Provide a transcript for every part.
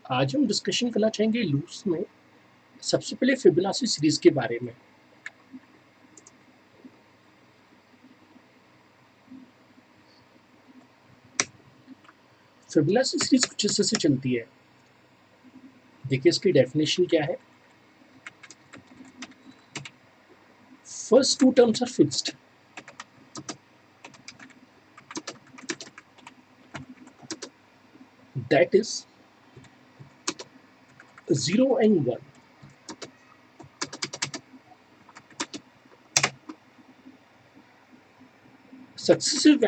आज हम डिस्कशन करना चाहेंगे लूप्स में सबसे पहले फिबोनाची सीरीज के बारे में। फिबोनाची सीरीज कुछ इस तरह से चलती है। देखिए इसकी डेफिनेशन क्या है। First two terms are fixed, that is 0 and 1. Successive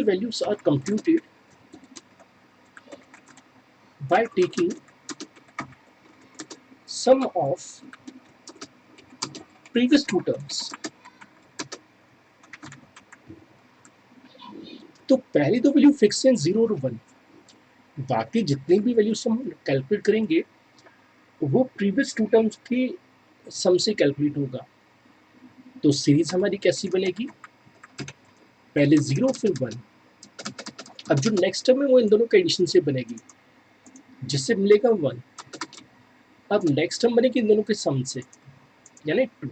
values are computed by taking sum of previous two terms. तो पहली दो वैल्यू फिक्स हैं 0 और 1, बाकी जितनी भी वैल्यूज हम कैलकुलेट करेंगे वो प्रीवियस टू टर्म्स की सम से कैलकुलेट होगा। तो सीरीज हमारी कैसी बनेगी, पहले 0 फिर 1। अब जो नेक्स्ट टर्म है वो इन दोनों के एडिशन से बनेगी जिससे मिलेगा 1। अब नेक्स्ट टर्म बनेगी इन दोनों के सम से यानी 2,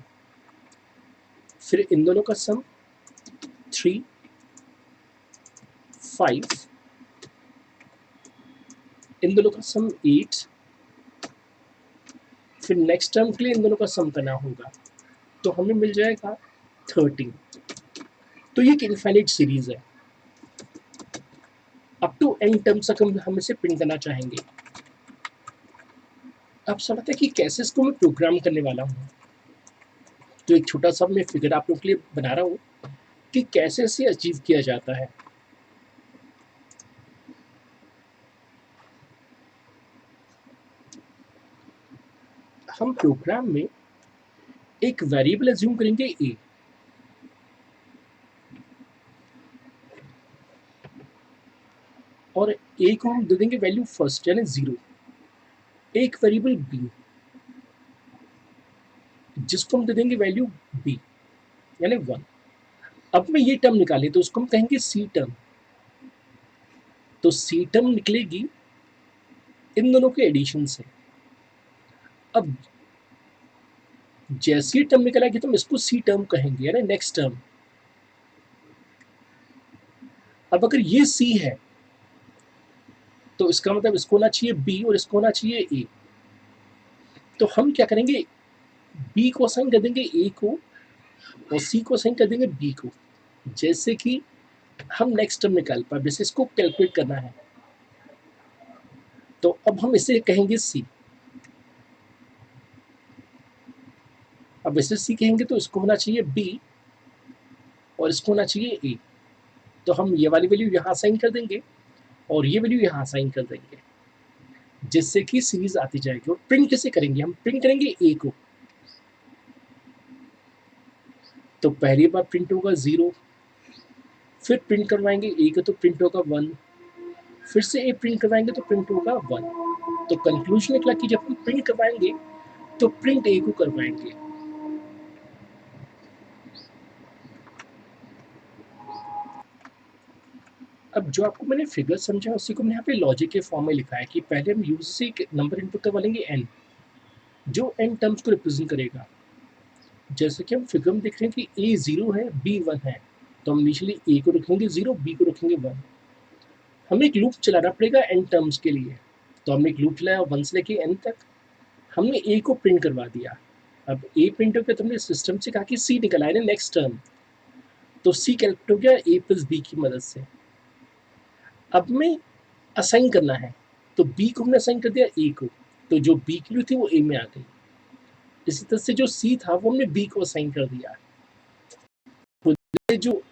फिर इन दोनों का सम 3, 5, इन दोनों का सम 8, फिर नेक्स्ट टर्म के लिए इन दोनों का सम करना होगा तो हमें मिल जाएगा 13। तो ये एक इनफाइनाइट सीरीज है, अप टू n टर्म्स तक हम इसे प्रिंट करना चाहेंगे। अब सवाल आता है कि कैसे इसको मैं प्रोग्राम करने वाला हूँ। तो एक छोटा सा मैं फिगर आप लोगों के लिए बना रहा हूँ कि कैसे इसे अचीव किया जाता है। हम प्रोग्राम में एक वेरिएबल अज्यूम करेंगे a, और a को हम दे देंगे वैल्यू फर्स्ट यानी 0, एक वेरिएबल b जिसको हम दे देंगे वैल्यू b यानी 1। अब मैं ये टर्म निकाले तो उसको हम कहेंगे सी टर्म। तो सी टर्म निकलेगी इन दोनों के एडिशन से। अब जैसी टर्म निकल आएगी तो हम इसको सी टर्म कहेंगे यानी नेक्स्ट टर्म। अब अगर ये सी है तो इसका मतलब इसको होना चाहिए बी और इसको होना चाहिए ए। तो हम क्या करेंगे, बी को असाइन कर देंगे ए को और सी को असाइन कर देंगे बी को, जैसे कि हम नेक्स्ट टर्म निकाल पाए। जैसे इसको कैलकुलेट करना है तो अब हम इसे कहेंगे सी। अब इसे सी कहेंगे तो इसको होना चाहिए बी और इसको होना चाहिए ए। तो हम ये वाली वैल्यू यहाँ असाइन कर देंगे और ये वैल्यू यहाँ असाइन कर देंगे जिससे कि सीरीज आती जाएगी। और प्रिंट कैसे करेंगे, हम प्रिंट करेंगे ए को। तो पहली बार प्रिंट होगा 0, फिर प्रिंट करवाएंगे ए को तो प्रिंट होगा 1, फिर से ए प्रिंट करवाएंगे तो प्रिंट होगा 1। तो कंक्लूजन निकला कि जब हम प्रिंट करवाएंगे तो प्रिंट ए को करवाएंगे। अब जो आपको मैंने फिगर समझा उसी को मैंने यहाँ पे लॉजिक के फॉर्म में लिखा है कि पहले हम यूजर से एक नंबर इनपुट करवा लेंगे n, जो n टर्म्स को रिप्रेजेंट करेगा। जैसे कि हम फिगर में देख रहे हैं कि a 0 है b 1 है, तो हम इनिशियली a को रखेंगे 0, b को रखेंगे 1। हमें एक लूप चलाना पड़ेगा n टर्म्स के लिए, तो हमने एक लूप चलाया 1 से लेके n तक। हमने a को प्रिंट करवा दिया। अब a प्रिंट हो गया तो हमने सिस्टम से कहा कि c निकल आए ना नेक्स्ट टर्म, तो c कैलकुलेट हो गया a प्लस b की मदद से। अब में असाइन करना है तो b को हमने असाइन कर दिया a को, तो जो b की वैल्यू थी वो a में आ गई। इसी तरह से जो c था वो हमने b को असाइन कर दिया, तो जो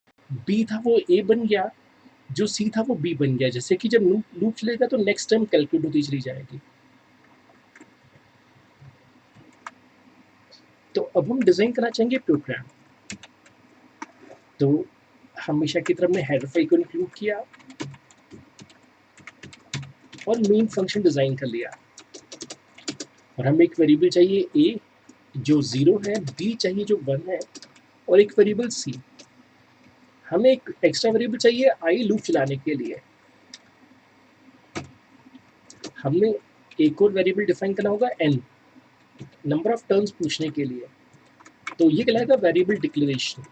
b था वो a बन गया, जो c था वो b बन गया। जैसे कि जब लूप चलेगा तो नेक्स्ट टर्म कैलकुलेट होती चली जाएगी। तो अब हम डिजाइन करना चाहेंगे प्रोग्राम। तो हमेशा की तरह हमने हेडर फाइल को इंक्लूड किया और मेन फंक्शन डिजाइन कर लिया। और हमें एक वेरिएबल चाहिए a जो 0 है, b चाहिए जो 1 है, और एक वेरिएबल c। हमें एक एक्स्ट्रा वेरिएबल चाहिए आई लूप चलाने के लिए, हमने एक और वेरिएबल डिफाइन करना होगा एन, नंबर ऑफ टर्म्स पूछने के लिए। तो ये कहलाएगा वेरिएबल डिक्लेरेशन।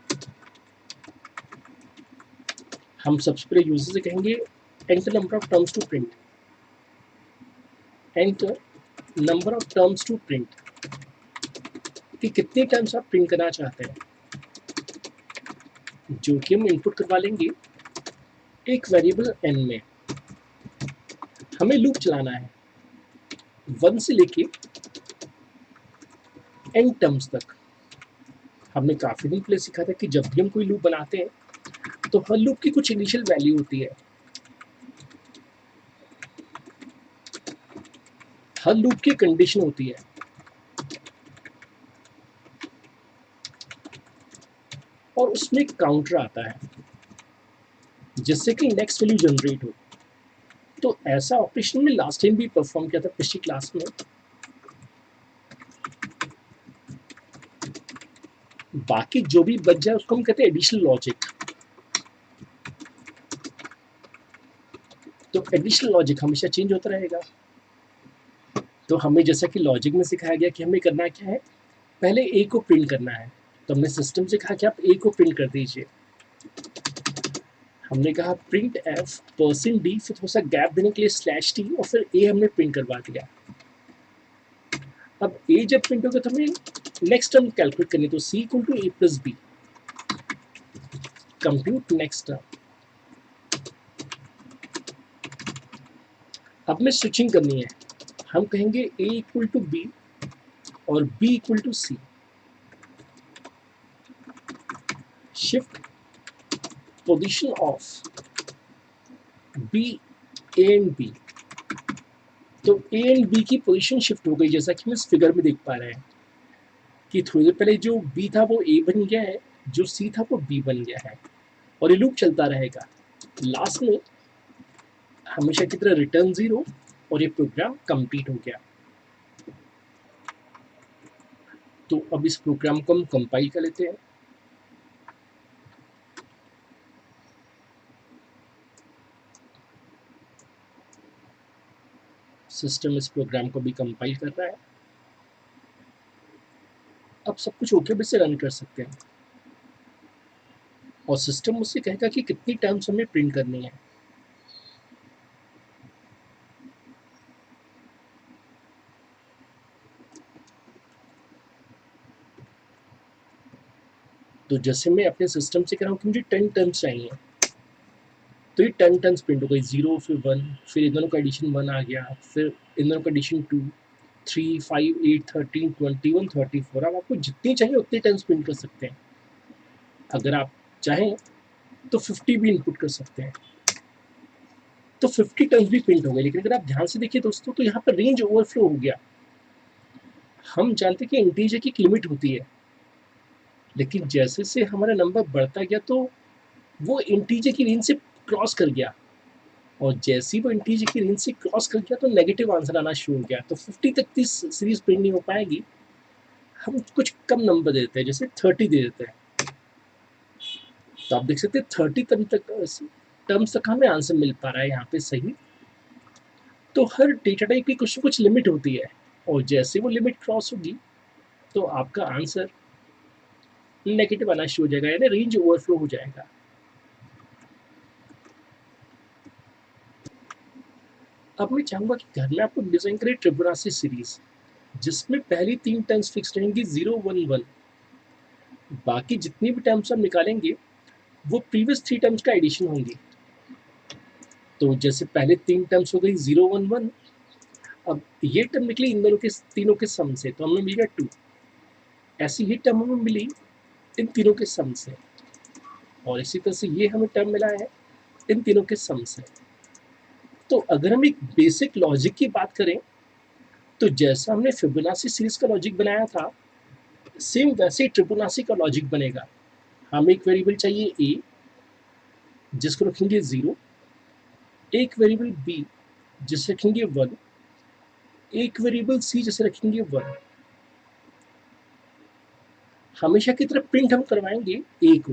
हम सबसे पहले यूजर से कहेंगे enter number of terms to print, enter number of terms to print, कि कितने टर्म्स आप प्रिंट करना चाहते हैं, जो कि हम इनपुट करवा लेंगे एक वेरिएबल एन में। हमें लूप चलाना है 1 से लेके एन टर्म्स तक। हमने काफी दिन पहले सीखा था कि जब भी हम कोई लूप बनाते हैं तो हर लूप की कुछ इनिशियल वैल्यू होती है, हर लूप की कंडीशन होती है, और उसमें एक काउंटर आता है जिससे कि नेक्स्ट वैल्यू जनरेट हो। तो ऐसा ऑपरेशन में लास्ट टाइम भी परफॉर्म किया था पिछली क्लास में। बाकी जो भी बच जाए उसको हम कहते हैं एडिशनल लॉजिक। तो एडिशनल लॉजिक हमेशा चेंज होता रहेगा। तो हमें जैसा कि लॉजिक में सिखाया गया कि हमें करना क्या है, पहले ए को प्रिंट करना है। तो हमने सिस्टम से कहा कि आप ए को प्रिंट कर दीजिए। हमने कहा प्रिंट एफ परसेंट डी, फिर थोड़ा सा गैप देने के लिए स्लैश टी, और फिर ए हमने प्रिंट करवा दिया। अब ए जब प्रिंट होगा तो हमें नेक्स्ट टर्म कैलकुलेट करनी, तो C equal to A plus B, compute next term. अब में स्विचिंग करनी है, हम कहेंगे ए इक्वल टू बी और B equal to C, shift position of B A and B. तो ए एंड बी की पोजीशन शिफ्ट हो गई, जैसा कि हम इस फिगर में देख पा रहे हैं कि थोड़ी देर पहले जो बी था वो ए बन गया है, जो सी था वो बी बन गया है, और ये लूप चलता रहेगा। लास्ट में हमेशा की तरह रिटर्न 0 और ये प्रोग्राम कंप्लीट हो गया। तो अब इस प्रोग्राम को हम कंपाइल कर लेते हैं। सिस्टम इस प्रोग्राम को भी कंपाइल कर रहा है। अब सब कुछ ओके भी से रन कर सकते हैं, और सिस्टम मुझसे कहेगा कि कितनी टर्म्स हमें प्रिंट करनी है। तो जैसे मैं अपने सिस्टम से कह रहा हूँ कि मुझे 10 टर्म्स चाहिए, तो ये 10 टर्म्स प्रिंट हो गई, 0 फिर 1, फिर इन दोनों का एडिशन 1 आ गया, फिर इन दोनों का एडिशन 2, 3, 5, 8, 13, 21, 34। अब आपको जितनी चाहिए उतनी टर्म्स प्रिंट कर सकते हैं। अगर आप चाहें तो 50 भी इनपुट कर सकते हैं, तो 50 टर्म्स भी प्रिंट हो गए। लेकिन अगर आप ध्यान से देखिए दोस्तों, तो यहाँ पर रेंज ओवरफ्लो हो गया। हम जानते हैं कि इंटीजर की एक लिमिट होती है, लेकिन जैसे से हमारा नंबर बढ़ता गया तो वो इंटीजर की रेंज से क्रॉस कर गया, और जैसे ही वो इंटीजर की रेंज से क्रॉस कर गया तो नेगेटिव आंसर आना शुरू हो गया। तो 50 तक की सीरीज प्रिंट नहीं हो पाएगी, हम कुछ कम नंबर दे देते हैं, जैसे 30 दे देते हैं। तो आप देख सकते हैं 30 टर्म्स तक हमें आंसर मिल पा रहा है यहाँ पे सही। तो हर डेटा टाइप की कुछ न कुछ लिमिट होती है, और जैसे वो लिमिट क्रॉस होगी तो आपका आंसर नेगेटिव आना शुरू हो जाएगा, यानी रेंज ओवरफ्लो हो जाएगा। अब मैं चाहूंगा कि घर में आप लोग डिजाइन करें ट्रिबोनाची सीरीज, जिसमें पहली 3 टर्म्स फिक्स रहेंगी 0, 1, 1। बाकी जितनी भी टर्म्स हम निकालेंगे वो प्रीवियस 3 टर्म्स का एडिशन होंगी। तो जैसे पहले 3 टर्म्स हो गई 0, 1, 1। अब ये टर्म निकली इन दोनों के तीनों के सम से, तो हमें मिल गया 2। ऐसी ही टर्म हमें मिली इन तीनों के सम से, और इसी तरह से ये हमें टर्म मिला है इन तीनों के सम से। तो अगर हम एक बेसिक लॉजिक की बात करें, तो जैसा हमने फिबोनाची सीरीज का लॉजिक बनाया था, सेम वैसे ही ट्रिबोनाची का लॉजिक बनेगा। हमें एक वेरिएबल चाहिए ए, जिसको रखेंगे 0, एक वेरिएबल बी जिसे रखेंगे 1, एक वेरिएबल सी जिसे रखेंगे 1। हमेशा की तरह प्रिंट हम करवाएंगे ए को,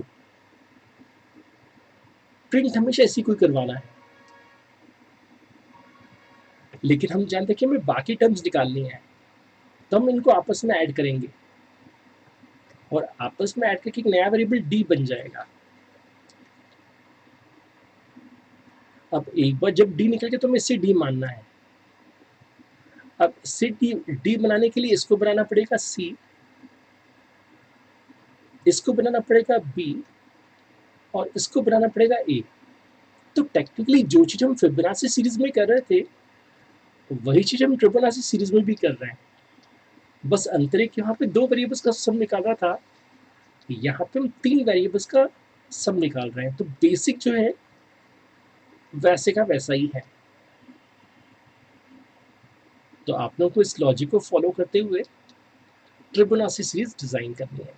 प्रिंट हमेशा इसी को करवाना है, लेकिन हम जानते हैं कि हमें बाकी टर्म्स निकालनी है, तो हम इनको आपस में ऐड करेंगे और आपस में ऐड करके एक नया वेरिएबल डी बन जाएगा। अब एक बार जब डी निकल गया तो हमें इससे डी मानना है। अब इससे डी बनाने के लिए इसको बनाना पड़ेगा सी, इसको बनाना पड़ेगा बी और इसको बनाना पड़ेगा ए। तो टेक्निकली जो चीज हम फिबोनाची सीरीज में कर रहे थे वही चीज हम ट्रिबोनाची सीरीज में भी कर रहे हैं, बस अंतर है कि यहाँ पे 2 वेरिएबल्स का सम निकालना था, यहाँ पे हम 3 वेरिएबल्स का सम निकाल रहे हैं। तो बेसिक जो है वैसे का वैसा ही है। तो आप लोगों को इस लॉजिक को फॉलो करते हुए ट्रिबोनाची सीरीज डिजाइन करनी है।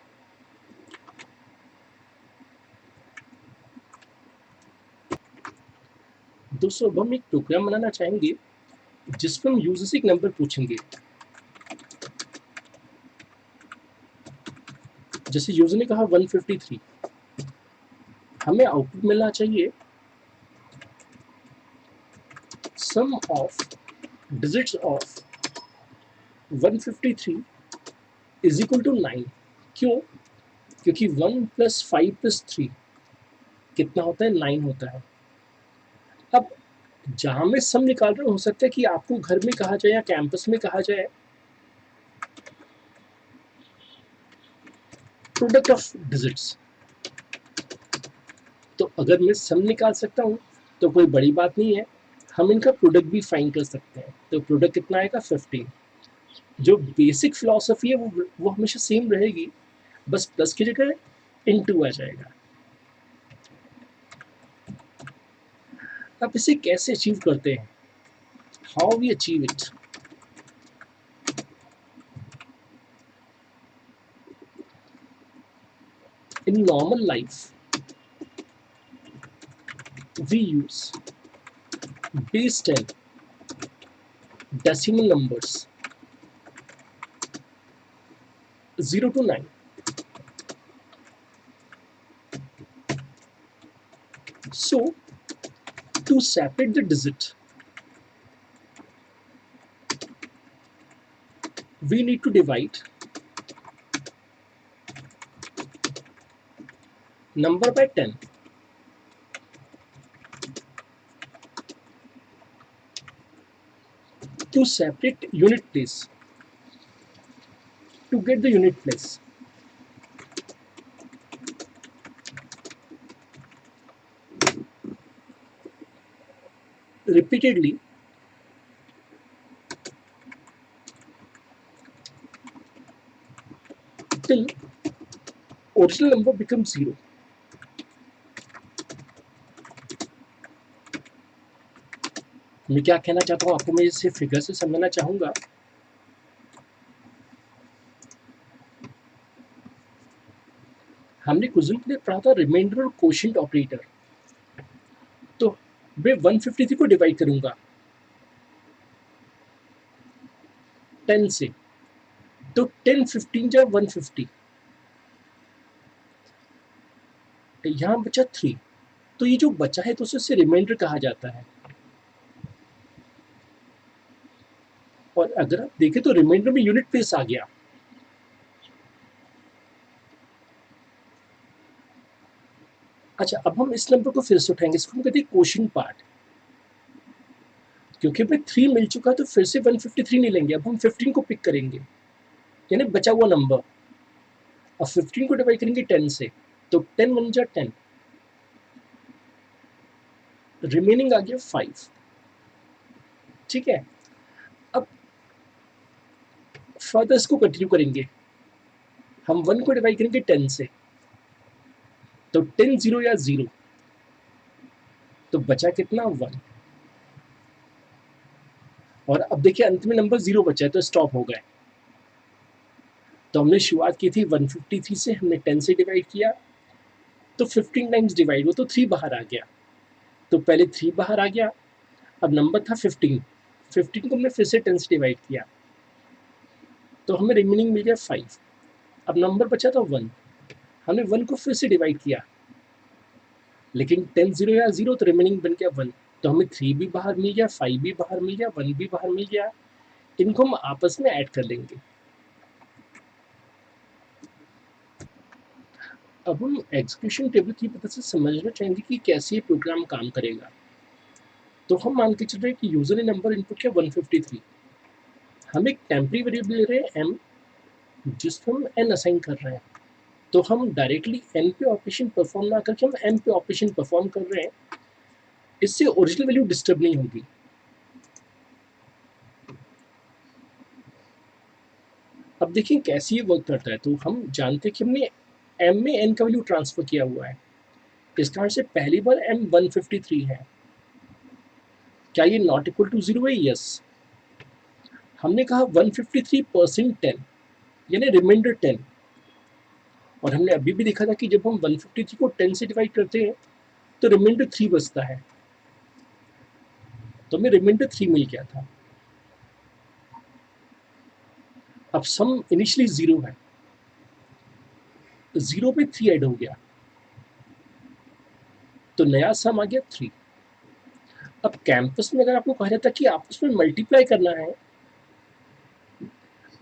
दोस्तों अब हम एक प्रोग्राम बनाना चाहेंगे जिसमें हम यूजर से एक नंबर पूछेंगे। जैसे यूजर ने कहा 153, हमें आउटपुट मिलना चाहिए sum of digits of 153 is equal to 9। क्यों? क्योंकि 1 + 5 + 3 कितना होता है? 9 होता है। अब जहां मैं सम निकाल रहा हूं, हो सकता है कि आपको घर में कहा जाए या कैंपस में कहा जाए प्रोडक्ट ऑफ डिजिट्स। तो अगर मैं सम निकाल सकता हूं तो कोई बड़ी बात नहीं है, हम इनका प्रोडक्ट भी फाइंड कर सकते हैं। तो प्रोडक्ट कितना आएगा? 15। जो बेसिक फिलॉसफी है वो हमेशा सेम रहेगी, बस प्लस की जगह इनटू आ जाएगा। अब इसे कैसे अचीव करते हैं? How we achieve it? In normal life, we use base 10 decimal numbers 0 to 9. So, to separate the digit, we need to divide number by 10. To separate unit place, to get the unit place, repeatedly till original number becomes 0. मैं क्या कहना चाहता हूँ आपको मैं इसे figure से समझना चाहूंगा। हमने कुछ दिन पहले पढ़ा था रिमाइंडर और कोशिएंट ऑपरेटर। तो मैं 153 को डिवाइड करूंगा 10 से, तो 10 15 जा 150, यहाँ बचा 3। तो ये जो बचा है तो उसे रिमाइंडर कहा जाता है। और अगर आप देखें तो रिमाइंडर में यूनिट प्लेस आ गया। अच्छा, अब हम इस नंबर को फिर से उठाएंगे, इसको हम कहते हैं कोशिएंट पार्ट। क्योंकि हमें 3 मिल चुका तो फिर से 153 नहीं लेंगे, अब हम 15 को पिक करेंगे, यानी बचा हुआ नंबर। अब 15 को डिवाइड करेंगे 10 से, तो 10 1 जा 10, रिमेनिंग आ गया 5। ठीक है, अब फर्दर इसको कंटिन्यू करेंगे। हम 1 को डिवाइड करेंगे 10 से, तो 10 0 या 0, तो बचा कितना? 1। और अब देखिए अंत में नंबर 0 बचा है तो स्टॉप हो गए। तो हमने शुरुआत की थी 153 से, हमने 10 से डिवाइड किया तो 15 टाइम्स डिवाइड हुआ तो 3 बाहर आ गया। तो पहले 3 बाहर आ गया, अब नंबर था 15, 15 को हमने फिर से 10 से डिवाइड किया तो हमें रिमेनिंग मिल गया 5। अब नंबर बचा था 1, हमने 1 को फिर से डिवाइड किया लेकिन 10 0 या 0 तो रिमेनिंग बन गया 1, तो हमें 3 भी बाहर मिल गया, 5 भी बाहर मिल गया, 1 भी बाहर मिल गया। इनको हम आपस में ऐड कर लेंगे। अब हम एग्जीक्यूशन टेबल की मदद से समझना चाहेंगे कि कैसे ये प्रोग्राम काम करेगा। तो हम मान के चल रहे हैं कि यूजर ने नंबर इनपुट किया 153, हम एक टेम्परेरी वेरिएबल ले रहे हैं m, जिसको हम n असाइन कर रहे हैं। तो हम डायरेक्टली n पे ऑपरेशन परफॉर्म ना करके हम m पे ऑपरेशन परफॉर्म कर रहे हैं, इससे ओरिजिनल वैल्यू डिस्टर्ब नहीं होगी। अब देखिए कैसे ये वर्क करता है। तो हम जानते हैं कि हमने m में n का वैल्यू ट्रांसफर किया हुआ है, इस कारण से पहली बार m 153 है। क्या ये नॉट इक्वल टू 0 है? यस। हमने कहा 153% 10 यानी रिमाइंडर 10, और हमने अभी भी देखा था कि जब हम 153 को 10 से डिवाइड करते हैं तो रिमाइंडर 3 बचता है, तो हमें रिमाइंडर 3 मिल गया था। अब सम इनिशियली 0 है, 0 पे 3 ऐड हो गया, तो नया सम आ गया 3। अब कैंपस में अगर आपको कहा जाता कि आपस में मल्टीप्लाई करना है,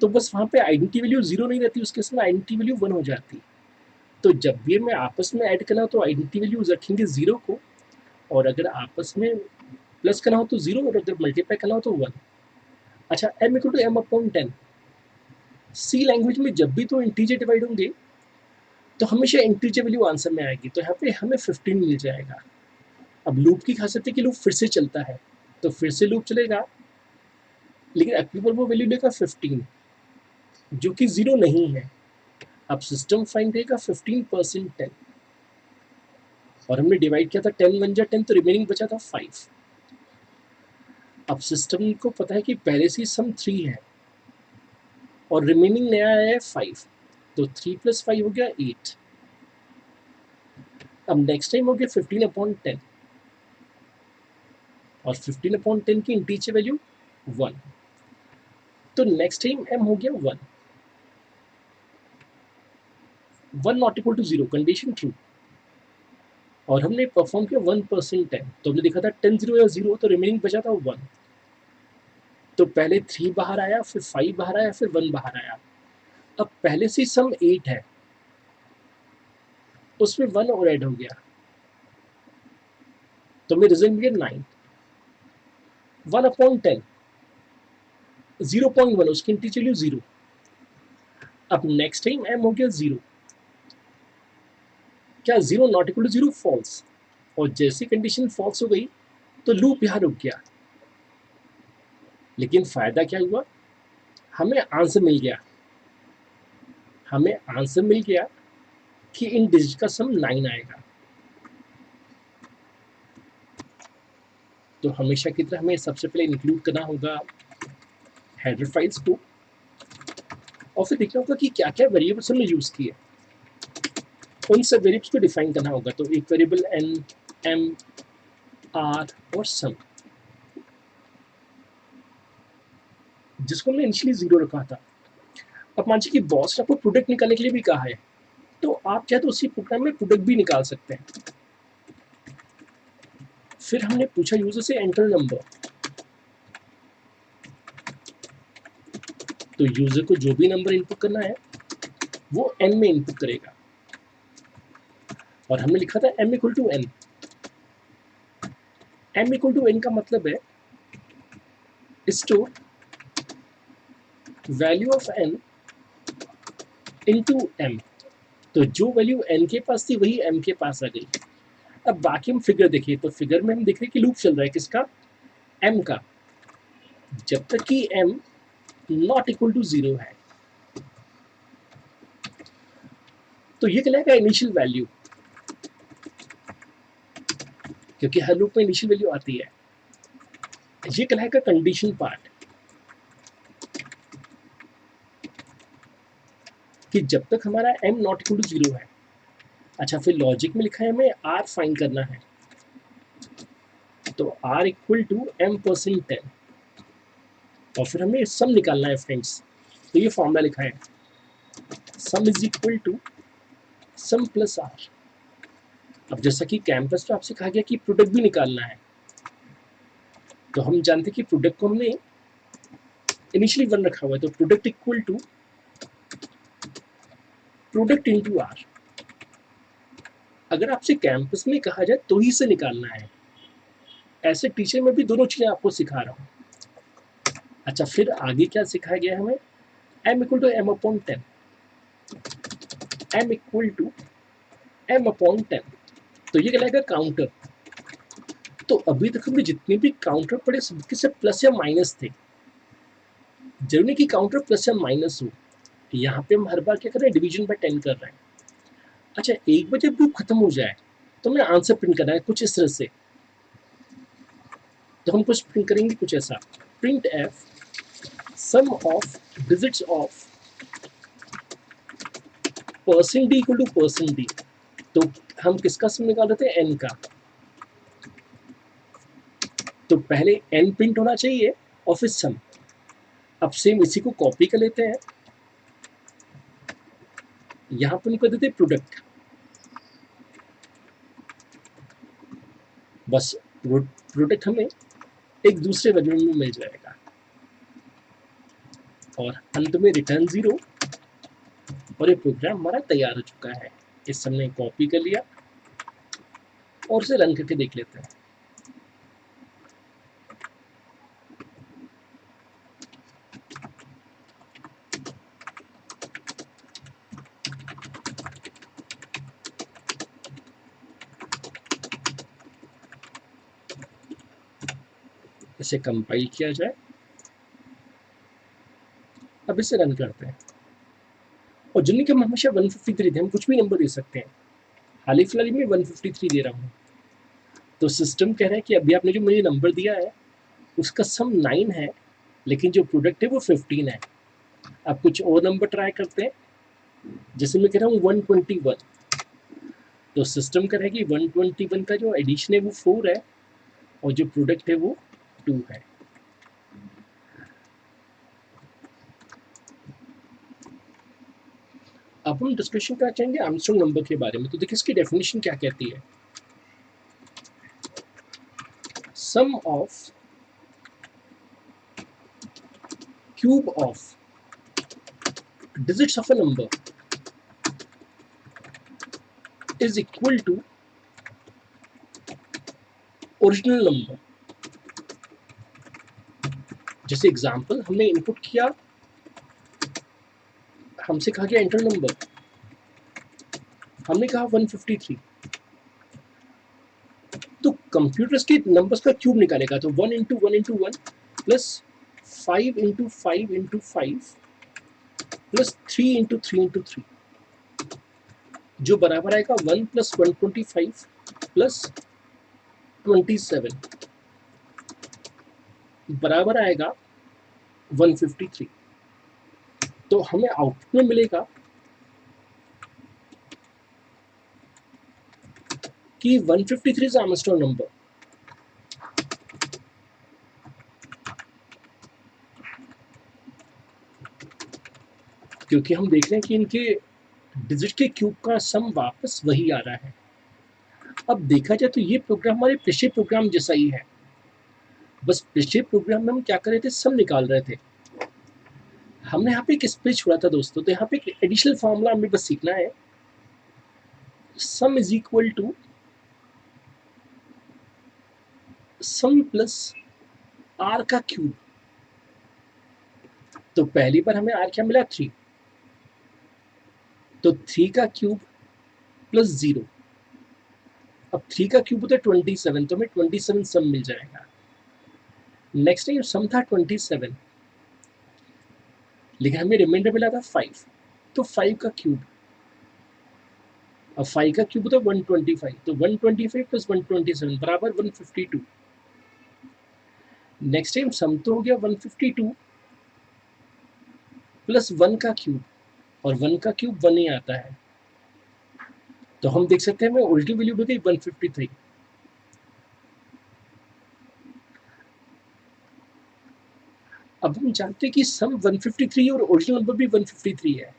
तो बस वहाँ पे आइडेंटिटी वैल्यू 0 नहीं रहती, उसके समय आइडेंटिटी वैल्यू 1 हो जाती। तो जब भी हमें आपस में ऐड करना हो तो आइडेंटिटी वैल्यू रखेंगे 0 को, और अगर आपस में प्लस करना हो तो 0, और अगर मल्टीप्लाई करना हो तो 1। अच्छा, m equal to m upon 10, C language में जब भी तो इंटीजर डिवाइड होंगे तो हमेशा इंटीजर वैल्यू आंसर में आएगी, तो यहाँ पे हमें 15 मिल जाएगा। अब लूप की खासियत है कि लूप फिर से चलता है, तो फिर से लूप चलेगा, लेकिन अगली बार वो वैल्यू लेगा 15, जो कि 0 नहीं है। अब सिस्टम फाइंड करेगा 15% 10, और हमने डिवाइड किया था 10 1 जा 10, तो रिमेनिंग बचा था 5। अब सिस्टम को पता है कि पहले से सम 3 है और रिमेनिंग नया आया है 5, तो 3 + 5 हो गया 8। अब नेक्स्ट टाइम हो गया 15/10, और 15/10 की इंटीजर वैल्यू 1, तो नेक्स्ट टाइम m हो गया 1, 1 not equal to 0, condition true, और हमने परफॉर्म किया 1% 10, तो हमने देखा था 10 0 या 0, तो रिमेनिंग बचा था 1। तो पहले 3 बाहर आया, फिर 5 बाहर आया, फिर 1 बाहर आया। अब पहले से सम 8 है, उसमें 1 और ऐड हो गया, तो हमें रिजल्ट मिल गया 9। 1/10, 0.1, उसकी इंटीजर वैल्यू 0। अब नेक्स्ट टाइम m हो गया 0, क्या 0 नॉट इक्वल टू 0? फॉल्स, और जैसी कंडीशन फॉल्स हो गई तो लूप यहाँ रुक गया। लेकिन फायदा क्या हुआ? हमें आंसर मिल गया, हमें आंसर मिल गया कि इन डिजिट का सम 9 आएगा। तो हमेशा की तरह हमें सबसे पहले इंक्लूड करना होगा हेडर फाइल्स को, और फिर देखना होगा कि क्या क्या वेरिएबल्स हमने यूज़ किए, उन सब वेरिएबल्स को डिफाइन करना होगा। तो एक वेरिएबल n, m, r और सम, जिसको हमने इनिशियली 0 रखा था। अब मान लीजिए कि बॉस ने आपको प्रोडक्ट निकालने के लिए भी कहा है, तो आप चाहे तो उसी प्रोग्राम में प्रोडक्ट भी निकाल सकते हैं। फिर हमने पूछा यूजर से एंटर नंबर, तो यूजर को जो भी नंबर इनपुट करना है वो n में इनपुट करेगा, और हमने लिखा था m equal to n। m equal to n का मतलब है store value of n into m, तो जो वैल्यू n के पास थी वही m के पास आ गई। अब बाकी हम फिगर देखिए, तो फिगर में हम देख रहे हैं कि लूप चल रहा है किसका? m का, जब तक कि m नॉट इक्वल टू 0 है। तो ये कहलाएगा इनिशियल वैल्यू, क्योंकि हर लूप में इनिशियल वैल्यू आती है। ये कहलाएगा कंडीशन पार्ट, कि जब तक हमारा m नॉट इक्वल टू 0 है। अच्छा, फिर लॉजिक में लिखा है हमें r फाइंड करना है, तो r इक्वल टू m% 10, और फिर हमें सम निकालना है फ्रेंड्स। तो ये फॉर्मूला लिखा है sum is equal to sum plus r। अब जैसा कि कैंपस पे आपसे कहा गया कि प्रोडक्ट भी निकालना है, तो हम जानते हैं कि प्रोडक्ट को हमने इनिशियली 1 रखा हुआ है, तो product equal to product into r. अगर आपसे कैंपस में कहा जाए तो ही से निकालना है, ऐसे टीचर में भी दोनों चीजें आपको सिखा रहा हूँ। अच्छा, फिर आगे क्या सिखाया गया हमें, m equal to m upon 10, m equal to m upon 10, तो ये कहलाएगा काउंटर। तो अभी तक हमने जितने भी काउंटर पढ़े सबके सब प्लस या माइनस थे, जरूरी नहीं कि काउंटर प्लस या माइनस हो। यहाँ पे हम हर बार क्या कर रहे हैं, डिवीजन बाय 10 कर रहे हैं। अच्छा, एक बार जब लूप खत्म हो जाए तो हमें आंसर प्रिंट करना है कुछ इस तरह से, तो हम कुछ प्रिंट करेंगे कुछ ऐसा, printf sum of digits of percent d equal to percent d. तो हम किसका सम निकाल रहे थे, एन का, तो पहले एन प्रिंट होना चाहिए और फिर सम। अब सेम इसी को कॉपी कर लेते हैं, यहां पर कर देते प्रोडक्ट, बस प्रोडक्ट हमें एक दूसरे वेरिएबल में मिल जाएगा और अंत में रिटर्न 0, और ये प्रोग्राम हमारा तैयार हो चुका है। इस हमने कॉपी कर लिया और उसे रन करके देख लेते हैं। इसे कंपाइल किया जाए, अब इसे रन करते हैं। और जिनके हम हमेशा 153 थे, हम कुछ भी नंबर दे सकते हैं, हाल ही फिलहाल में 153 दे रहा हूँ। तो सिस्टम कह रहा है कि अभी आपने जो मुझे नंबर दिया है उसका सम 9 है, लेकिन जो प्रोडक्ट है वो 15 है। अब कुछ और नंबर ट्राई करते हैं, जैसे मैं कह रहा हूँ 121, तो सिस्टम कह रहा है कि 121 का जो एडिशन है वो 4 है और जो प्रोडक्ट है वो 2 है। अब हम डिस्कशन करना चाहेंगे आर्मस्ट्रॉन्ग नंबर के बारे में। तो देखिए इसकी डेफिनेशन क्या कहती है, sum of cube of digits of a number is equal to original number. जैसे एग्जांपल, हमने इनपुट किया, हमसे कहा गया एंटर नंबर, हमने कहा 153, तो कंप्यूटर्स के नंबर्स का क्यूब निकालेगा, तो 1 into 1 into 1 plus 5 into 5 into 5 plus 3 into 3 into 3, जो बराबर आएगा 1 प्लस 125 प्लस 27 बराबर आएगा 153। तो हमें आउटपुट में मिलेगा कि 153 इज आर्मस्ट्रॉन्ग नंबर। क्योंकि हम देख रहे हैं कि इनके डिजिट के क्यूब का सम वापस वही आ रहा है। अब देखा जाए तो ये प्रोग्राम हमारे पिछले प्रोग्राम जैसा ही है, बस पिछले प्रोग्राम में हम क्या कर रहे थे, सम निकाल रहे थे। हमने यहाँ पे एक स्पेस छोड़ा था दोस्तों, तो यहाँ पे एक एडिशनल फॉर्मूला हमें बस सीखना है, sum is equal to sum plus r का क्यूब। तो पहली बार हमें आर क्या मिला, 3, तो 3 का क्यूब प्लस 0, अब 3 का क्यूब होता है 27, तो हमें 27 सम मिल जाएगा। नेक्स्ट टाइम सम था 27, लेकिन हमें रिमाइंडर मिला था 5, तो 5 का क्यूब, अब 5 का क्यूब होता है 125, तो 125 प्लस 127 बराबर 152। नेक्स्ट टाइम सम तो हो गया 152 प्लस 1 का क्यूब, और 1 का क्यूब 1 ही आता है, तो हम देख सकते हैं हमें उल्टी वैल्यू मिल गई 153। अब हम जानते हैं कि सम 153 और ओरिजिनल नंबर भी 153 है,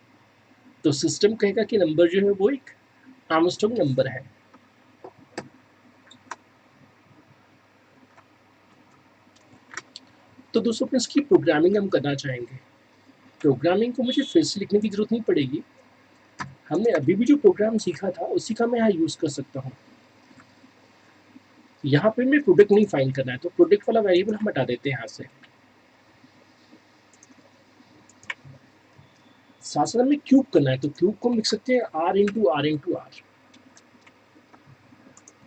तो सिस्टम कहेगा कि नंबर जो है वो एक आर्मस्ट्रॉन्ग नंबर है। तो दोस्तों अपने इसकी प्रोग्रामिंग हम करना चाहेंगे। प्रोग्रामिंग को मुझे फिर से लिखने की ज़रूरत नहीं पड़ेगी। हमने अभी भी जो प्रोग्राम सीखा था उसी का मैं यहाँ यूज़ कर सकता हूँ। यहाँ पे मैं प्रोडक्ट नहीं फाइंड करना है, तो प्रोडक्ट वाला वेरिएबल हम हटा देते हैं यहाँ से। साथ साथ हमें क्यूब करना है, तो क्यूब को हम लिख सकते हैं r into r into r.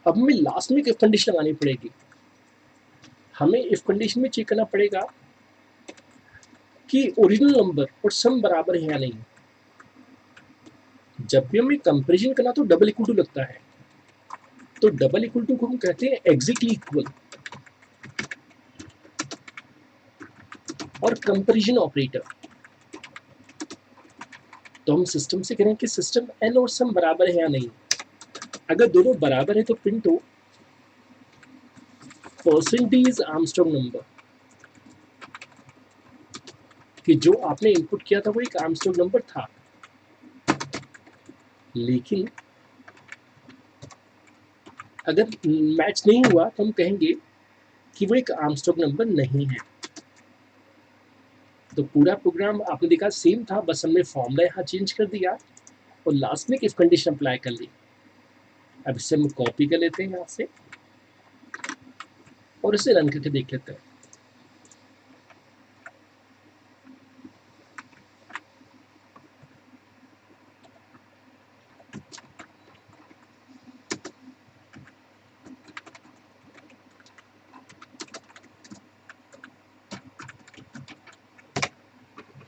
अब हमें लास्ट में एक इफ कंडीशन लगानी पड़ेगी। हमें इफ कंडीशन में चेक करना पड़ेगा कि ओरिजिनल नंबर और सम बराबर है या नहीं। जब भी हमें कंपेरिजन करना तो डबल इक्वल टू लगता है, तो डबल इक्वल टू को हम कहते हैं एग्जैक्टली इक्वल और कंपेरिजन ऑपरेटर। तो हम सिस्टम से करें कि सिस्टम एन और सम बराबर है या नहीं। अगर दोनों बराबर है तो प्रिंट हो परसेंटेज आर्मस्ट्रांग नंबर, कि जो आपने इनपुट किया था वो एक आर्मस्ट्रांग नंबर था, लेकिन अगर मैच नहीं हुआ तो हम कहेंगे कि वो एक आर्मस्ट्रांग नंबर नहीं है। तो पूरा प्रोग्राम आपने देखा सेम था, बस हमने फॉर्मूला यहाँ चेंज कर दिया और लास्ट में इफ कंडीशन अप्लाई कर ली। अब इसे हम कॉपी कर लेते हैं यहाँ से और इसे रन करके देख लेते हैं।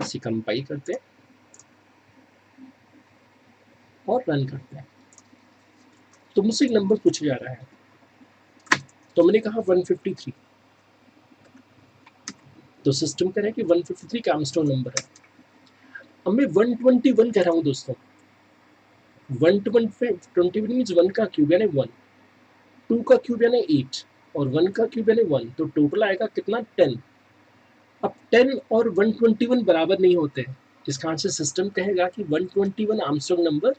इसे कंपाइल करते हैं और रन करते हैं। तो मुझसे एक नंबर पूछा जा रहा है, तो मैंने कहा 153। तो सिस्टम कह रहा है कि 153 का आर्मस्ट्रांग नंबर है। अब मैं 121 कह रहा हूँ दोस्तों। 121 मीन्स 1 का क्यूब यानी 1, 2 का क्यूब यानी 8 और 1 का क्यूब यानी 1, तो टोटल आएगा कितना 10। अब 10 और 121 बराबर नहीं होते हैं, इसका आंसर सिस्टम कहेगा कि 121 आर्मस्ट्रांग नंबर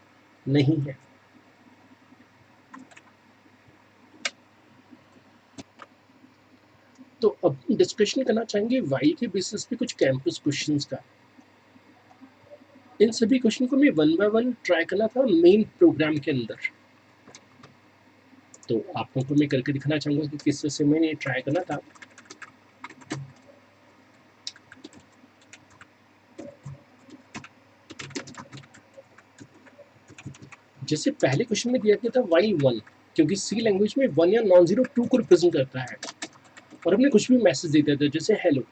नहीं है। तो अब डिस्कशन करना चाहेंगे वाई के बेसिस पे कुछ कैंपस क्वेश्चंस का। इन सभी क्वेश्चन को मैं वन बाय वन ट्राई करना था मेन प्रोग्राम के अंदर। तो आप लोगों को मैं करके दिखाना चाहूँगा कि किस तरह से मैंने ट्राई करना था। जैसे पहले क्वेश्चन में दिया गया था वाई 1, क्योंकि सी लैंग्वेज में 1 या नॉन जीरो 2 को रिप्रेजेंट करता है, और हमने कुछ भी मैसेज दे दिया था जैसे हेलो,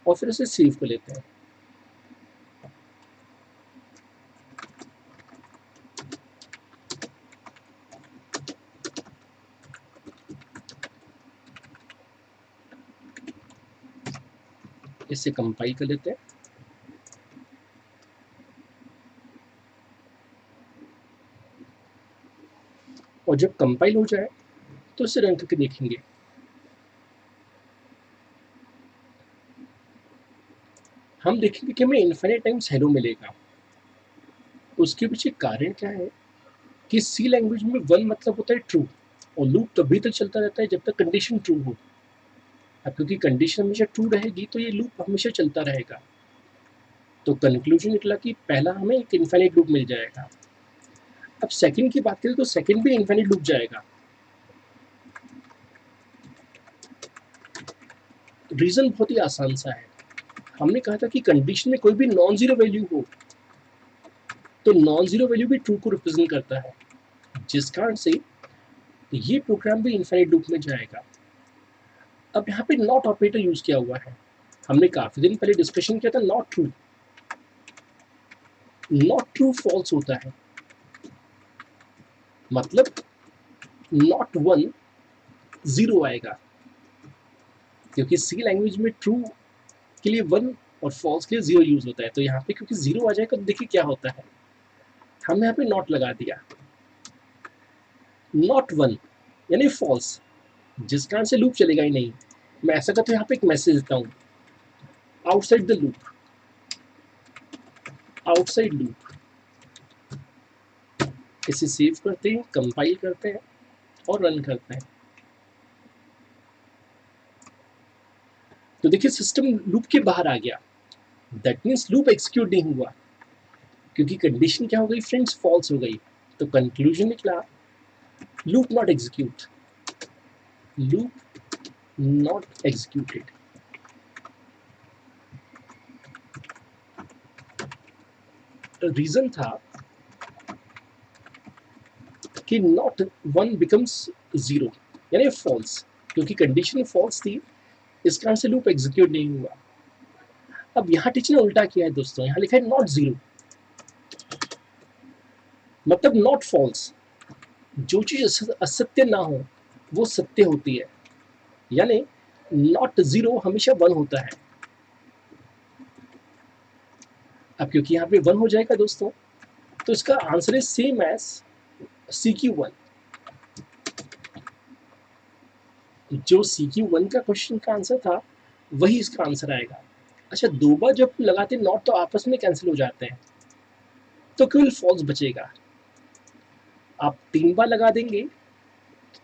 और फिर इसे सेव कर लेते हैं। इसे कंपाइल कर लेते हैं और जब कंपाइल हो जाए तो इसे रन करके देखेंगे। हम देखेंगे कि हमें इन्फिनिट टाइम्स हेलो मिलेगा। उसके पीछे कारण क्या है कि सी लैंग्वेज में 1 मतलब होता है ट्रू, और लूप तभी तक चलता रहता है जब तक कंडीशन ट्रू हो। अब क्योंकि कंडीशन हमेशा ट्रू रहेगी तो ये लूप हमेशा चलता रहेगा। तो कंक्लूजन निकला कि पहला हमें एक इन्फिनिट लूप मिल जाएगा। अब सेकंड की बात करें तो सेकंड भी इन्फिनिट लूप जाएगा। रीजन बहुत ही आसान सा है। हमने कहा था कि कंडीशन में कोई भी नॉन जीरो वैल्यू हो तो नॉन जीरो वैल्यू भी ट्रू को रिप्रेजेंट करता है, जिस कारण से ये प्रोग्राम भी इन्फिनिट लूप में जाएगा। अब यहाँ पे नॉट ऑपरेटर यूज किया हुआ है। हमने काफी दिन पहले डिस्कशन किया था not true. Not true false होता है, मतलब नॉट 1 जीरो आएगा, क्योंकि सी लैंग्वेज में ट्रू के लिए 1 और फॉल्स के लिए 0 यूज होता है। तो यहाँ पे क्योंकि 0 आ जाएगा तो देखिए क्या होता है, हम यहाँ पे नॉट लगा दिया, नॉट 1 यानी फॉल्स, जिस कारण से लूप चलेगा ही नहीं। मैं ऐसा करते यहाँ पे एक मैसेज देता हूँ, outside the loop, outside loop. इसे सेव करते हैं, कंपाइल करते हैं और रन करते हैं। तो देखिए सिस्टम लूप के बाहर आ गया, दैट मीन्स लूप एग्जीक्यूट नहीं हुआ, क्योंकि कंडीशन क्या हो गई फ्रेंड्स, फॉल्स हो गई। तो कंक्लूजन निकला loop not execute, loop not executed. Reason था कि नॉट वन बिकम्स जीरो, यानी फॉल्स, क्योंकि कंडीशन फॉल्स थी, इस कारण से लूप एग्जीक्यूट नहीं हुआ। अब यहाँ टीचर ने उल्टा किया है दोस्तों, यहाँ लिखा है नॉट जीरो, मतलब नॉट फॉल्स, जो चीज असत्य ना हो वो सत्य होती है, यानी नॉट जीरो हमेशा वन होता है। अब क्योंकि यहाँ पे वन हो जाएगा दोस्तों, तो इसका आंसर है same as C Q one. जो सी क्यू वन का क्वेश्चन का आंसर था वही इसका आंसर आएगा। अच्छा, दो बार जब लगाते नॉट तो आपस में कैंसिल हो जाते हैं, तो केवल फॉल्स बचेगा। आप तीन बार लगा देंगे,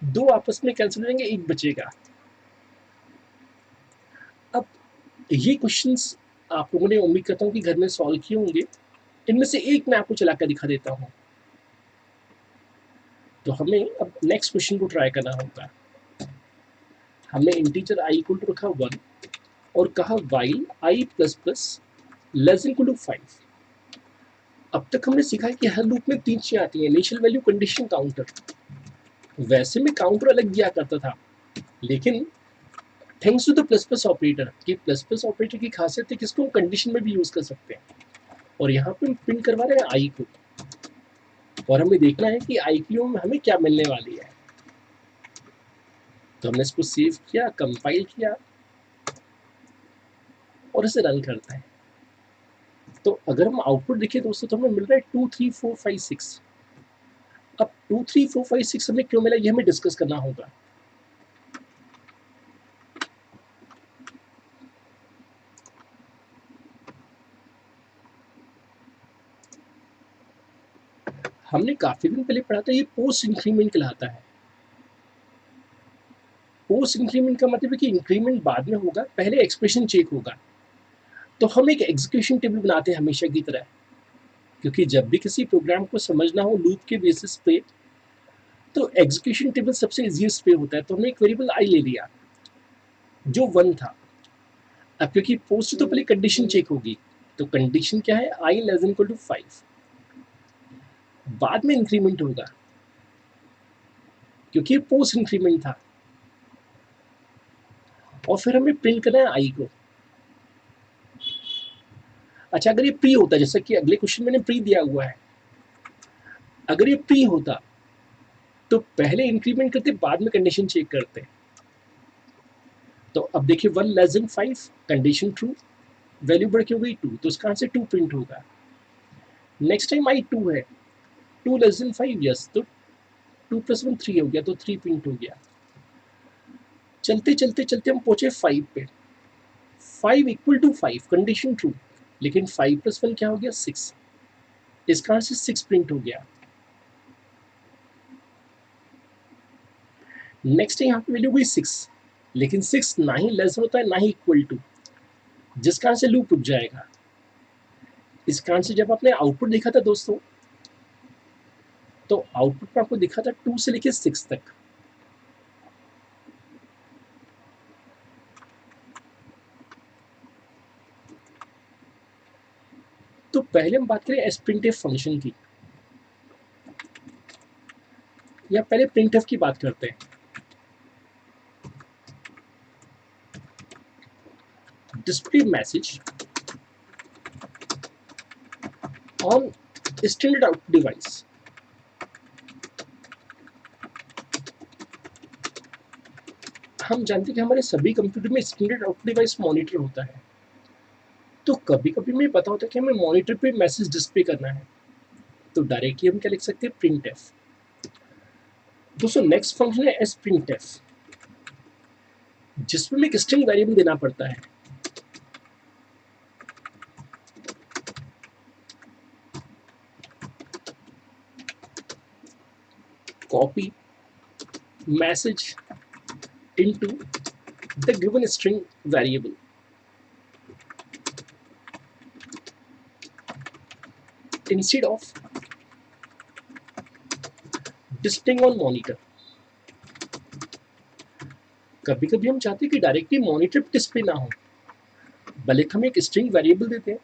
दो आपस में कैंसिल हो जाएंगे, एक बचेगा। अब ये क्वेश्चंस आप लोगों ने उम्मीद करता हूँ कि घर में सॉल्व किए होंगे। इनमें से एक मैं आपको चला कर दिखा देता हूँ। तो हमें अब नेक्स्ट क्वेश्चन को ट्राई करना होगा। हमने इंटीजर आई इक्वल टू रखा 1 और कहा while i plus plus less equal to 5। अब तक हमने सीखा है कि हर लूप में तीन चीजें आती हैं, इनिशियल वैल्यू, कंडीशन, काउंटर। वैसे में काउंटर अलग दिया करता था, लेकिन thanks to the plus plus operator, कि प्लस प्लस ऑपरेटर की खासियत है कि इसको कंडीशन में भी यूज कर सकते हैं। और यहाँ पे हम प्रिंट करवा रहे हैं आई को, और हमें देखना है कि आई की में हमें क्या मिलने वाली है। तो हमने इसको सेव किया, कंपाइल किया और इसे रन करते हैं। तो अगर हम आउटपुट देखें दोस्तों, तो हमें मिल रहा है 2 3 4 5 6। अब 2 3 4 5 6 हमें क्यों मिला, ये हमें डिस्कस करना होगा। हमने काफी दिन पहले पढ़ा था, ये पोस्ट इंक्रीमेंट कहलाता है। पोस्ट इंक्रीमेंट का मतलब है कि इंक्रीमेंट बाद में होगा, पहले एक्सप्रेशन चेक होगा। तो हम एक एग्जीक्यूशन टेबल बनाते हैं हमेशा की तरह, क्योंकि जब भी किसी प्रोग्राम को समझना हो लूप के बेसिस पे, तो एग्जीक्यूशन टेबल सबसे इजीएस्ट पे होता है। तो हमने एक वेरिएबल आई ले लिया जो 1 था। अब क्योंकि पोस्ट तो पहले कंडीशन चेक होगी, तो कंडीशन क्या है, आई लेस इक्वल टू 5। बाद में इंक्रीमेंट होगा, क्योंकि पोस्ट इंक्रीमेंट था। और फिर हमें प्रिंट करना है आई को। अच्छा, अगर ये प्री होता, जैसा कि अगले क्वेश्चन मैंने प्री दिया हुआ है, अगर ये प्री होता तो पहले इंक्रीमेंट करते, बाद में कंडीशन चेक करते। तो अब देखिए 1 less than 5, condition true, value बढ़ के हो गई 2, तो इसका आंसर 2 प्रिंट होगा। नेक्स्ट टाइम आई 2 है, 2 लेस देन 5, यस, तो 2 प्लस 1 3 हो गया, तो 3 प्रिंट हो गया। चलते चलते चलते हम पहुंचे 5 पे, 5 इक्वल टू 5, कंडीशन ट्रू, लेकिन 5 प्लस 1 क्या हो गया, 6, इसका आंसर 6 प्रिंट हो गया। नेक्स्ट यहाँ पे वैल्यू हुई 6, लेकिन 6 ना ही लेस होता है ना ही इक्वल टू, जिसका आंसर लूप रुक जाएगा। इस कारण से जब आपने आउटपुट देखा था दोस्तों, तो आउटपुट में आपको दिखा था 2 से लेके 6 तक। तो पहले हम बात करें एसप्रिंटफ फंक्शन की, या पहले प्रिंटफ की बात करते हैं। Display message on standard output device. हम जानते हैं कि हमारे सभी कंप्यूटर में स्टैंडर्ड आउटपुट डिवाइस मॉनिटर होता है। तो कभी कभी हमें पता होता है कि हमें मॉनिटर पे मैसेज डिस्प्ले करना है, तो डायरेक्टली हम क्या लिख सकते हैं, प्रिंटफ। दोस्तों नेक्स्ट फंक्शन है एसप्रिंटफ, जिसमें एक स्ट्रिंग वेरिएबल देना पड़ता है। Copy message into the given string variable. Instead of displaying on monitor, कभी कभी हम चाहते हैं कि डायरेक्टली मॉनिटर पे डिस्प्ले ना हो, भले हम एक स्ट्रिंग वेरिएबल देते हैं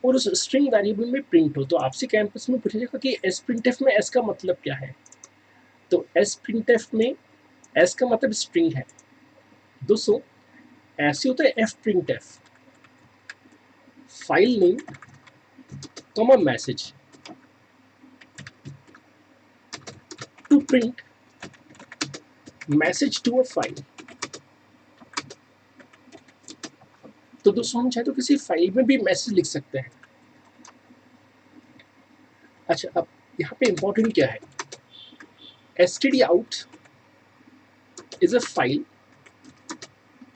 और उस स्ट्रिंग वेरिएबल में प्रिंट हो। तो आपसे कैंपस में पूछा जाएगा कि एस प्रिंटफ में एस का मतलब क्या है, तो एस प्रिंटफ में एस का मतलब स्ट्रिंग है दोस्तों। ऐसे होता है fprintf, file name comma message to print message to a file. तो दोस्तों हम चाहे तो किसी फाइल में भी मैसेज लिख सकते हैं। अच्छा, अब यहाँ पे इंपॉर्टेंट क्या है, stdout is a file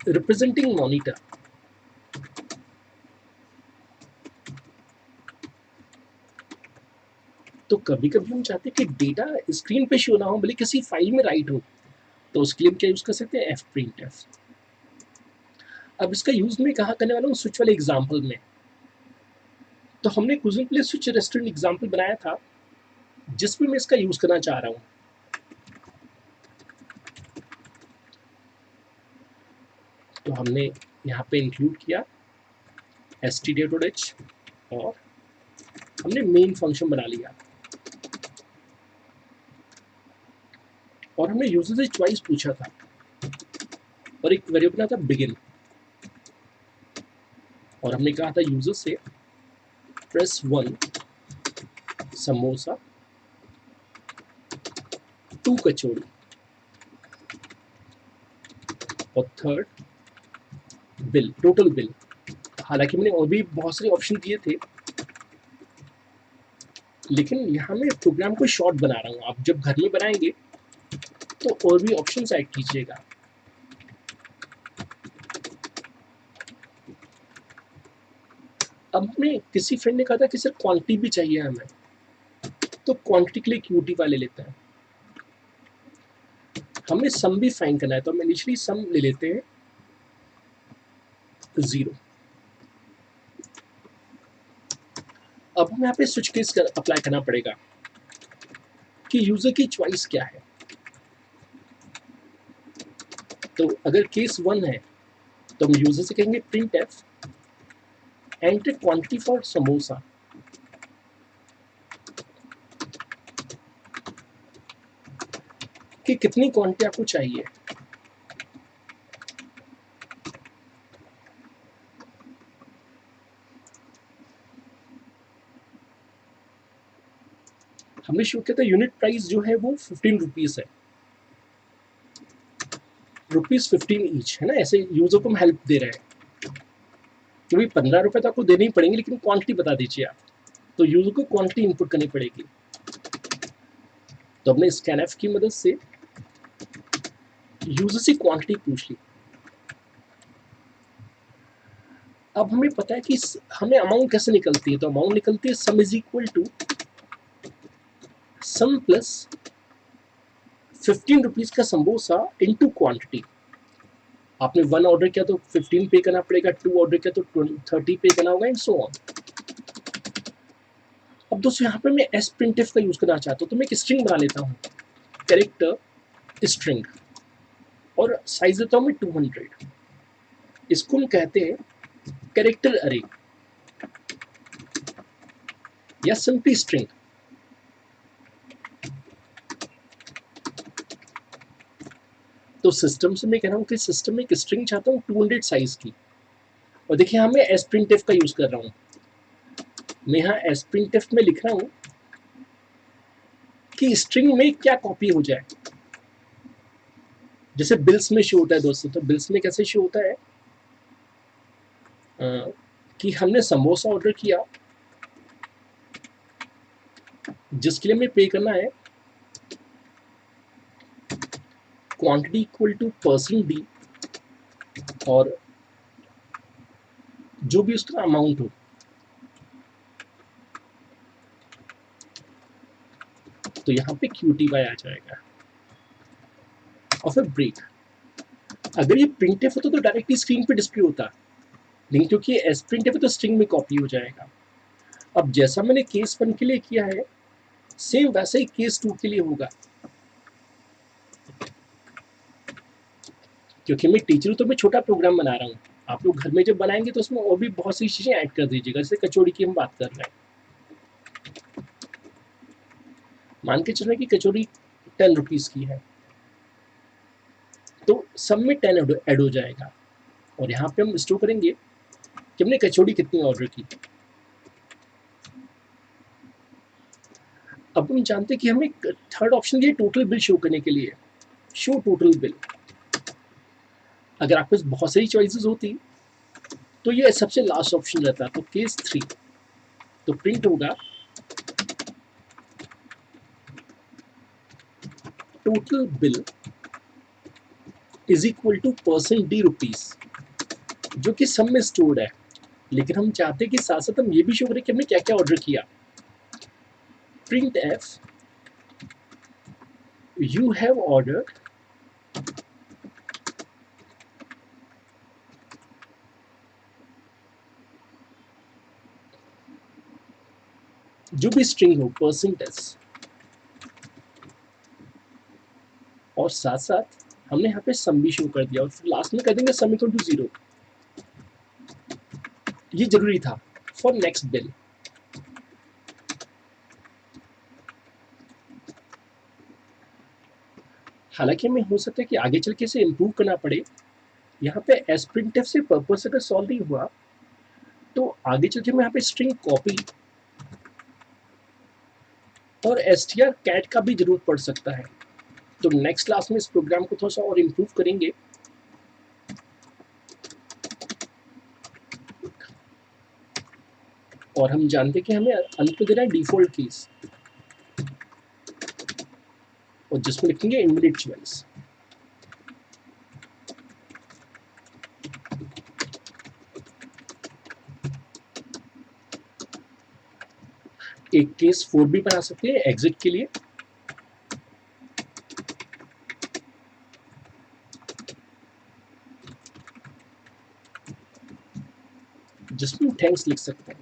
representing monitor। तो कभी कभी हम चाहते हैं कि डेटा स्क्रीन पे शो ना हो, भले किसी फाइल में राइट हो, तो उसके लिए हम क्या यूज कर सकते हैं, एफ प्रिंट एफ। अब इसका यूज मैं कहाँ करने वाला हूँ, स्विच वाले एग्जाम्पल में। तो हमने कुछ दिन पहले स्विच रेस्टोरेंट एग्जाम्पल बनाया था जिसमें मैं इसका यूज करना चाह रहा हूँ। तो हमने यहाँ पे इंक्लूड किया std.h और हमने मेन फंक्शन बना लिया और हमने यूजर से चॉइस पूछा था और एक वेरिएबल बना था बिगिन, और हमने कहा था यूजर से प्रेस 1 समोसा 2 कचौड़ी और 3rd बिल, टोटल बिल। हालांकि मैंने और भी बहुत सारे ऑप्शन दिए थे, लेकिन यहाँ मैं प्रोग्राम को शॉर्ट बना रहा हूँ। आप जब घर में बनाएंगे तो और भी ऑप्शन ऐड कीजिएगा। अब हमें किसी फ्रेंड ने कहा था कि सर क्वांटिटी भी चाहिए हमें, तो क्वांटिटी के लिए क्यूटी वाले लेते हैं। हमें सम भी फाइंड करना है, तो हम इनिशियली सम ले लेते हैं 0। अब हमें यहाँ पे स्विच केस अप्लाई करना पड़ेगा कि यूजर की चॉइस क्या है। तो अगर केस 1 है तो हम यूजर से कहेंगे print F enter quantity for samosa, कि कितनी क्वांटिटी आपको चाहिए। हमने शो किया था यूनिट प्राइस जो है वो 15 रुपीज है, ₹15 ईच है ना। ऐसे यूजर को हम हेल्प दे रहे हैं कि भाई 15 रुपए तो आपको देने ही पड़ेंगे, लेकिन क्वांटिटी बता दीजिए आप। तो यूजर को क्वांटिटी इनपुट करनी पड़ेगी। तो हमने स्कैनएफ की मदद से यूजर से क्वांटिटी पूछ ली। अब हमें पता है कि हमें अमाउंट कैसे निकलती है, तो अमाउंट निकलती है sum is equal to sum plus 15 rupees का समोसा इनटू क्वांटिटी। आपने 1 ऑर्डर किया तो 15 पे करना पड़ेगा, 2 ऑर्डर किया तो 30 पे करना होगा, एंड सो ऑन। अब दोस्तों यहाँ पे मैं एस प्रिंटफ का यूज करना चाहता हूँ, तो मैं एक स्ट्रिंग बना लेता हूँ, कैरेक्टर स्ट्रिंग, और साइज देता हूँ मैं 200। इसको हम कहते हैं कैरेक्टर अरे या सिंपली स्ट्रिंग। तो सिस्टम से मैं कह रहा हूँ कि सिस्टम में एक स्ट्रिंग चाहता हूँ 200 साइज की, और देखिए यहाँ मैं एस प्रिंटफ का यूज कर रहा हूँ। मैं यहाँ एस प्रिंटफ में लिख रहा हूँ कि स्ट्रिंग में क्या कॉपी हो जाए। जैसे बिल्स में शो होता है दोस्तों, तो बिल्स में कैसे शो होता है कि हमने समोसा ऑर्डर किया जिसके लिए हमें पे करना है quantity equal to percent D और जो भी उसका अमाउंट हो। तो यहाँ पे QTY आ जाएगा और फिर ब्रेक। अगर ये प्रिंटफ होता तो डायरेक्टली स्क्रीन पे डिस्प्ले होता, लेकिन क्योंकि एस प्रिंटफ है तो स्ट्रिंग में कॉपी हो जाएगा। अब जैसा मैंने केस 1 के लिए किया है, सेम वैसा ही केस 2 के लिए होगा। क्योंकि मैं टीचर हूँ तो मैं छोटा प्रोग्राम बना रहा हूँ। आप लोग घर में जब बनाएंगे तो उसमें और भी बहुत सी चीज़ें ऐड कर दीजिएगा, जैसे कचौड़ी की हम बात कर रहे हैं। मान के चल रहे हैं कि कचौड़ी 10 रुपीज़ की है, तो सब में 10 ऐड हो जाएगा, और यहाँ पे हम स्टोर करेंगे कि हमने कचौड़ी कितनी ऑर्डर की। अब हम जानते हैं कि हमें थर्ड ऑप्शन दिया टोटल बिल शो करने के लिए, शो टोटल बिल। अगर आपके पास बहुत सारी चॉइसेस होती तो ये सबसे लास्ट ऑप्शन रहता, तो केस 3 तो प्रिंट होगा total bill is equal to percent D rupees, जो कि सब में स्टोर्ड है। लेकिन हम चाहते हैं कि साथ साथ हम ये भी शो करें कि हमने क्या क्या ऑर्डर किया। Print F you have ordered जो भी स्ट्रिंग हो परसेंटेज, और साथ साथ हमने यहाँ पे सम भी शो कर दिया, और फिर लास्ट में कर देंगे सम इक्वल टू 0। ये जरूरी था फॉर नेक्स्ट बिल। हालांकि हमें हो सकता है कि आगे चल के इसे इम्प्रूव करना पड़े। यहाँ पे एस प्रिंटफ से पर्पस अगर सॉल्व नहीं हुआ तो आगे चल के हमें यहाँ पे स्ट्रिंग कॉपी और एसटीआर कैट का भी जरूरत पड़ सकता है। तो नेक्स्ट क्लास में इस प्रोग्राम को थोड़ा सा और इम्प्रूव करेंगे। और हम जानते हैं कि हमें अंत में देना है डिफॉल्ट कीज, और जिसमें लिखेंगे इनवैलिड चॉइस। एक केस 4 भी बना सकते हैं एग्जिट के लिए। जिसमें थैंक्स लिख सकते हैं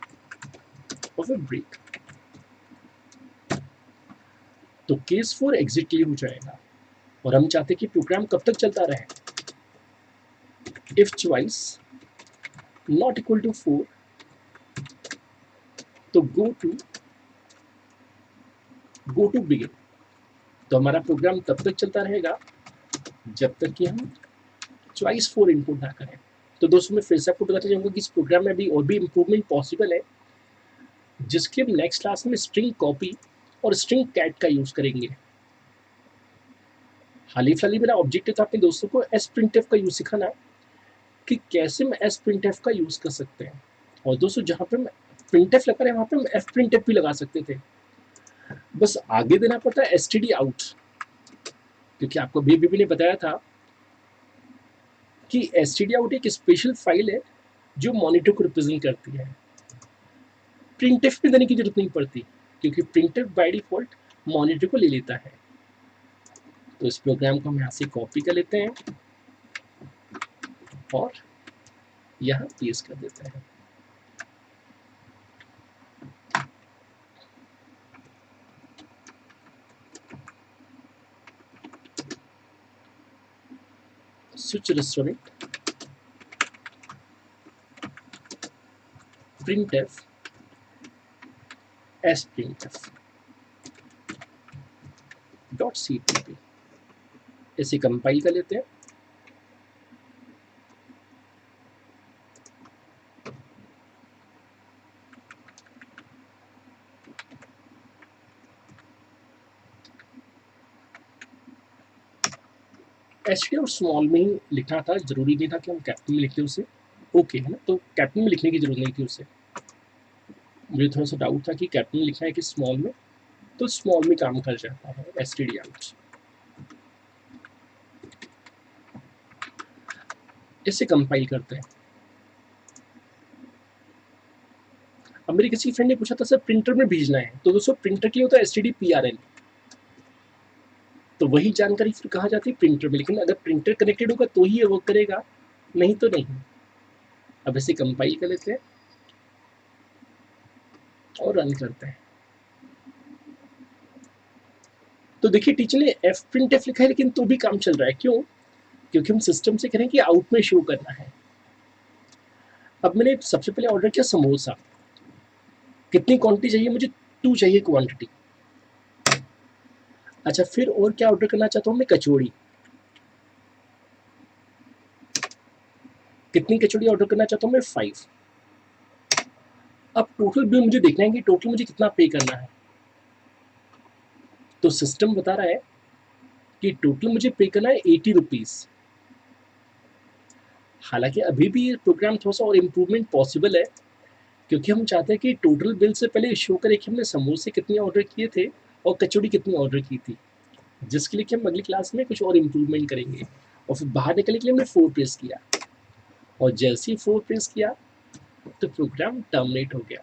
और फिर ब्रेक। तो केस 4 एग्जिट के लिए हो जाएगा, और हम चाहते हैं कि प्रोग्राम कब तक चलता रहे। If choice not equal to 4 तो गो टू बिगिन। तो हमारा प्रोग्राम तब तक चलता रहेगा जब तक कि हम चॉइस 4 इनपुट ना करें। तो दोस्तों मैं फिर से आपको बताना चाहूँगा कि इस प्रोग्राम में अभी और भी इम्प्रूवमेंट पॉसिबल है, जिसके हम नेक्स्ट क्लास में स्ट्रिंग कॉपी और स्ट्रिंग कैट का यूज़ करेंगे। हाल ही फिलहाल मेरा ऑब्जेक्टिव था अपने दोस्तों को एस प्रिंटफ का यूज़ सिखाना, कि कैसे हम एस प्रिंटफ का यूज़ कर सकते हैं। और दोस्तों जहाँ पे हम प्रिंटफ लगा रहे हैं वहाँ पे हम एफ प्रिंटफ भी लगा सकते थे, बस आगे देना पड़ता है एसटीडी आउट। क्योंकि आपको बीबीबी ने बताया था कि एसटीडी आउट एक स्पेशल फाइल है जो मॉनिटर को रिप्रेजेंट करती है। प्रिंटफ में देने की जरूरत नहीं पड़ती, क्योंकि प्रिंटफ बाय डिफॉल्ट मॉनिटर को ले लेता है। तो इस प्रोग्राम को हम यहाँ से कॉपी कर लेते हैं और यहाँ पेस्ट कर देते हैं। Switch restaurant printf as printf dot cpp, इसे कंपाइल कर लेते हैं। एचटी और स्मॉल में ही लिखना था, जरूरी नहीं था कि हम कैपिटल में लिखें उसे। ओके है ना, तो कैपिटल में लिखने की जरूरत नहीं थी उसे। मुझे थोड़ा सा डाउट था कि कैपिटल में लिखना है कि स्मॉल में, तो स्मॉल में काम कर जाता है एसटीडी आउट। इसे कंपाइल करते हैं। अब मेरे किसी फ्रेंड ने पूछा था सर प्रिंटर में भेजना है, तो दोस्तों प्रिंटर के लिए होता है एसटीडी पीआरएल, तो वही जानकारी फिर कहा जाती है प्रिंटर में। लेकिन अगर प्रिंटर कनेक्टेड होगा तो ही ये वर्क करेगा, नहीं तो नहीं। अब इसे कंपाइल कर लेते हैं और रन करते हैं। तो देखिए टीचर ने एफ प्रिंट एफ लिखा है लेकिन तो भी काम चल रहा है, क्यों? क्योंकि हम सिस्टम से कह रहे हैं कि आउट में शो करना है। अब मैंने सबसे पहले ऑर्डर किया समोसा, कितनी क्वांटिटी चाहिए मुझे? 2 चाहिए क्वांटिटी। अच्छा फिर और क्या ऑर्डर करना चाहता हूँ मैं? कचौड़ी, कितनी कचौड़ी ऑर्डर करना चाहता हूँ मैं? 5। अब टोटल बिल मुझे देखना है कि टोटल मुझे कितना पे करना है। तो सिस्टम बता रहा है कि टोटल मुझे पे करना है 80 रुपीज़। हालांकि अभी भी ये प्रोग्राम थोड़ा सा और इम्प्रूवमेंट पॉसिबल है, क्योंकि हम चाहते हैं कि टोटल बिल से पहले शो करे कि हमने समोसे कितने ऑर्डर किए थे और कचौड़ी कितनी ऑर्डर की थी, जिसके लिए कि हम अगली क्लास में कुछ और इम्प्रूवमेंट करेंगे। और फिर बाहर निकलने के लिए हमने 4 प्रेस किया, और जैसे ही 4 प्रेस किया तो प्रोग्राम टर्मिनेट हो गया।